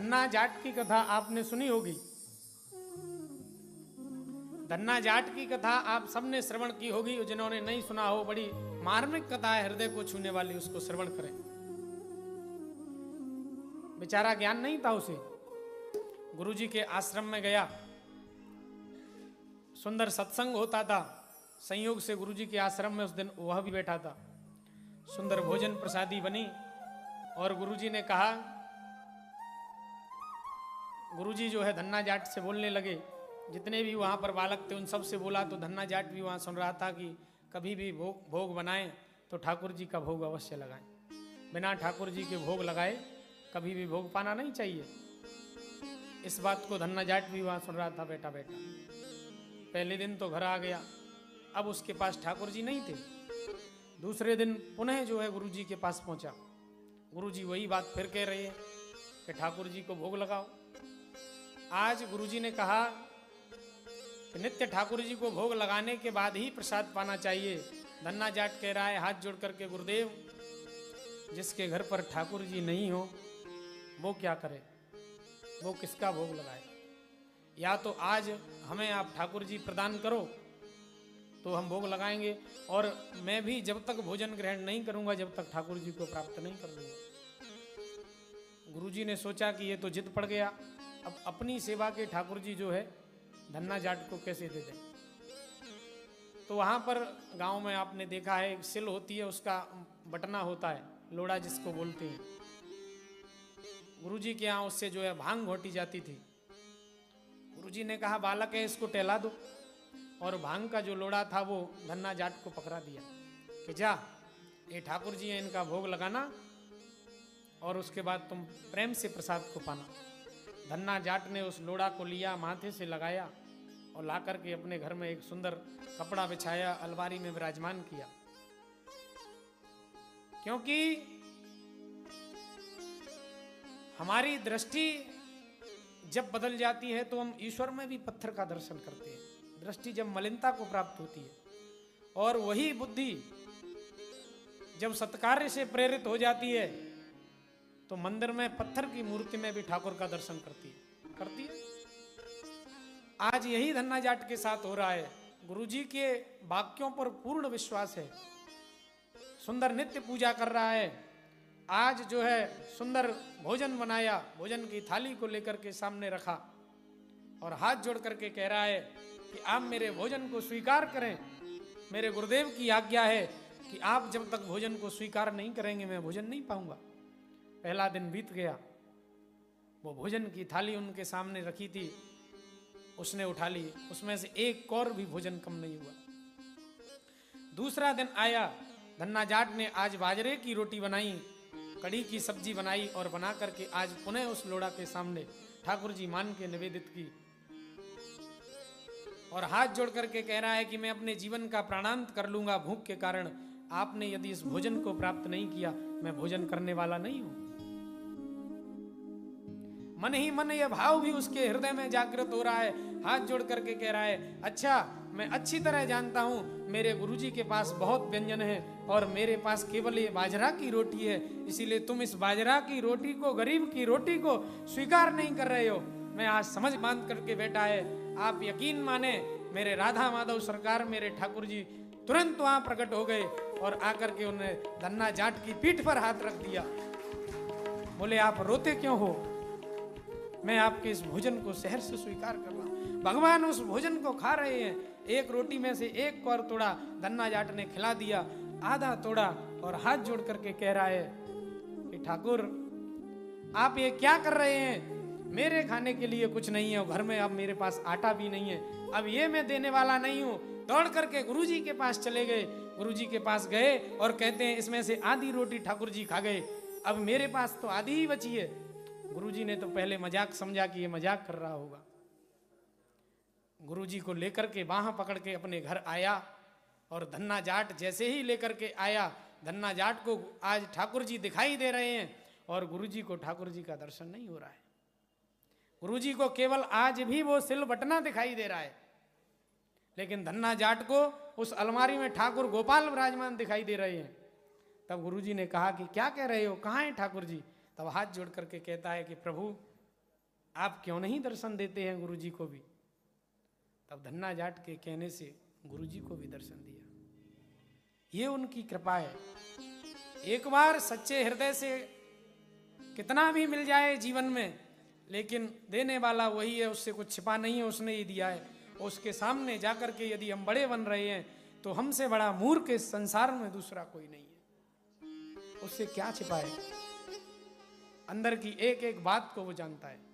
धन्ना जाट की कथा आपने सुनी होगी। धन्ना जाट की कथा आप सबने श्रवण की होगी, जिन्होंने नहीं सुना हो बड़ी मार्मिक कथा है, हृदय को छूने वाली, उसको श्रवण करें। बेचारा ज्ञान नहीं था उसे, गुरुजी के आश्रम में गया, सुंदर सत्संग होता था, संयोग से गुरुजी के आश्रम में उस दिन वह भी बैठा था। सुंदर भोजन प्रसादी बनी और गुरुजी ने कहा, गुरुजी जो है धन्ना जाट से बोलने लगे, जितने भी वहाँ पर बालक थे उन सब से बोला, तो धन्ना जाट भी वहाँ सुन रहा था कि कभी भी भोग बनाएं तो ठाकुर जी का भोग अवश्य लगाएं, बिना ठाकुर जी के भोग लगाए कभी भी भोग पाना नहीं चाहिए। इस बात को धन्ना जाट भी वहाँ सुन रहा था बैठा बैठा। पहले दिन तो घर आ गया, अब उसके पास ठाकुर जी नहीं थे। दूसरे दिन पुनः जो है गुरुजी के पास पहुंचा, गुरुजी वही बात फिर कह रहे हैं कि ठाकुर जी को भोग लगाओ। आज गुरुजी ने कहा कि नित्य ठाकुर जी को भोग लगाने के बाद ही प्रसाद पाना चाहिए। धन्ना जाट कह रहा है हाथ जोड़ करके, गुरुदेव जिसके घर पर ठाकुर जी नहीं हो वो क्या करे, वो किसका भोग लगाए? या तो आज हमें आप ठाकुर जी प्रदान करो तो हम भोग लगाएंगे, और मैं भी जब तक भोजन ग्रहण नहीं करूंगा जब तक ठाकुर जी को प्राप्त नहीं कर लूंगा। गुरुजी ने सोचा कि ये तो जिद पड़ गया, अब अपनी सेवा के ठाकुर जी जो है धन्ना जाट को कैसे दे दें। तो वहां पर गांव में आपने देखा है एक सिल होती है, उसका बटना होता है, लोड़ा जिसको बोलते हैं। गुरुजी के यहाँ उससे जो है भांग घोटी जाती थी। गुरुजी ने कहा बालक है इसको टहला दो, और भांग का जो लोड़ा था वो धन्ना जाट को पकड़ा दिया कि जा ये ठाकुर जी हैं, इनका भोग लगाना और उसके बाद तुम प्रेम से प्रसाद को पाना। धन्ना जाट ने उस लोड़ा को लिया, माथे से लगाया और ला करके अपने घर में एक सुंदर कपड़ा बिछाया, अलमारी में विराजमान किया। क्योंकि हमारी दृष्टि जब बदल जाती है तो हम ईश्वर में भी पत्थर का दर्शन करते हैं। दृष्टि जब मलिनता को प्राप्त होती है, और वही बुद्धि जब सत्कार्य से प्रेरित हो जाती है तो मंदिर में पत्थर की मूर्ति में भी ठाकुर का दर्शन करती है। आज यही धन्ना जाट के साथ हो रहा है। गुरुजी के वाक्यों पर पूर्ण विश्वास है, सुंदर नित्य पूजा कर रहा है। आज जो है सुंदर भोजन बनाया, भोजन की थाली को लेकर के सामने रखा और हाथ जोड़ करके कह रहा है कि आप मेरे भोजन को स्वीकार करें। मेरे गुरुदेव की आज्ञा है कि आप जब तक भोजन को स्वीकार नहीं करेंगे मैं भोजन नहीं पाऊंगा। पहला दिन बीत गया, वो भोजन की थाली उनके सामने रखी थी, उसने उठा ली, उसमें से एक कौर भी भोजन कम नहीं हुआ। दूसरा दिन आया, धन्ना जाट ने आज बाजरे की रोटी बनाई, कड़ी की सब्जी बनाई और बना करके आज पुनः उस लोड़ा के सामने ठाकुर जी मान के निवेदित की, और हाथ जोड़ करके कह रहा है कि मैं अपने जीवन का प्राणांत कर लूंगा भूख के कारण। आपने यदि इस भोजन को प्राप्त नहीं किया मैं भोजन करने वाला नहीं हूं। मन ही मन यह भाव भी उसके हृदय में जागृत हो रहा है। हाथ जोड़ करके कह रहा है, अच्छा मैं अच्छी तरह जानता हूं मेरे गुरुजी के पास बहुत व्यंजन है और मेरे पास केवल ये बाजरा की रोटी है, इसीलिए तुम इस बाजरा की रोटी को, गरीब की रोटी को स्वीकार नहीं कर रहे हो। मैं आज समझ बांध करके बैठा है। आप यकीन माने मेरे राधा माधव सरकार, मेरे ठाकुर जी तुरंत वहां प्रकट हो गए और आकर के उन्हें धन्ना जाट की पीठ पर हाथ रख दिया। बोले आप रोते क्यों हो, मैं आपके इस भोजन को सहर्ष से स्वीकार कर रहा हूं। भगवान उस भोजन को खा रहे हैं। एक रोटी में से एक कौर तोड़ा धन्ना जाट ने खिला दिया, आधा तोड़ा और हाथ जोड़ करके कह रहा है कि ठाकुर आप ये क्या कर रहे हैं, मेरे खाने के लिए कुछ नहीं है, घर में अब मेरे पास आटा भी नहीं है, अब ये मैं देने वाला नहीं हूं। दौड़ करके गुरुजी के पास चले गए। गुरुजी के पास गए और कहते हैं इसमें से आधी रोटी ठाकुर जी खा गए, अब मेरे पास तो आधी ही बची है। गुरुजी ने तो पहले मजाक समझा कि ये मजाक कर रहा होगा। गुरुजी को लेकर के बाह पकड़ के अपने घर आया, और धन्ना जाट जैसे ही लेकर के आया, धन्ना जाट को आज ठाकुर जी दिखाई दे रहे हैं और गुरुजी को ठाकुर जी का दर्शन नहीं हो रहा है। गुरुजी को केवल आज भी वो सिल बटना दिखाई दे रहा है, लेकिन धन्ना जाट को उस अलमारी में ठाकुर गोपाल विराजमान दिखाई दे रहे हैं। तब गुरुजी ने कहा कि क्या कह रहे हो, कहाँ है ठाकुर जी? तब हाथ जोड़ करके कहता है कि प्रभु आप क्यों नहीं दर्शन देते हैं गुरु जी को भी? तब धन्ना जाट के कहने से गुरु जी को भी दर्शन दिया। ये उनकी कृपा है। एक बार सच्चे हृदय से कितना भी मिल जाए जीवन में, लेकिन देने वाला वही है, उससे कुछ छिपा नहीं है, उसने ही दिया है। उसके सामने जाकर के यदि हम बड़े बन रहे हैं तो हमसे बड़ा मूर्ख इस संसार में दूसरा कोई नहीं है। उससे क्या छिपा है? अंदर की एक एक बात को वो जानता है।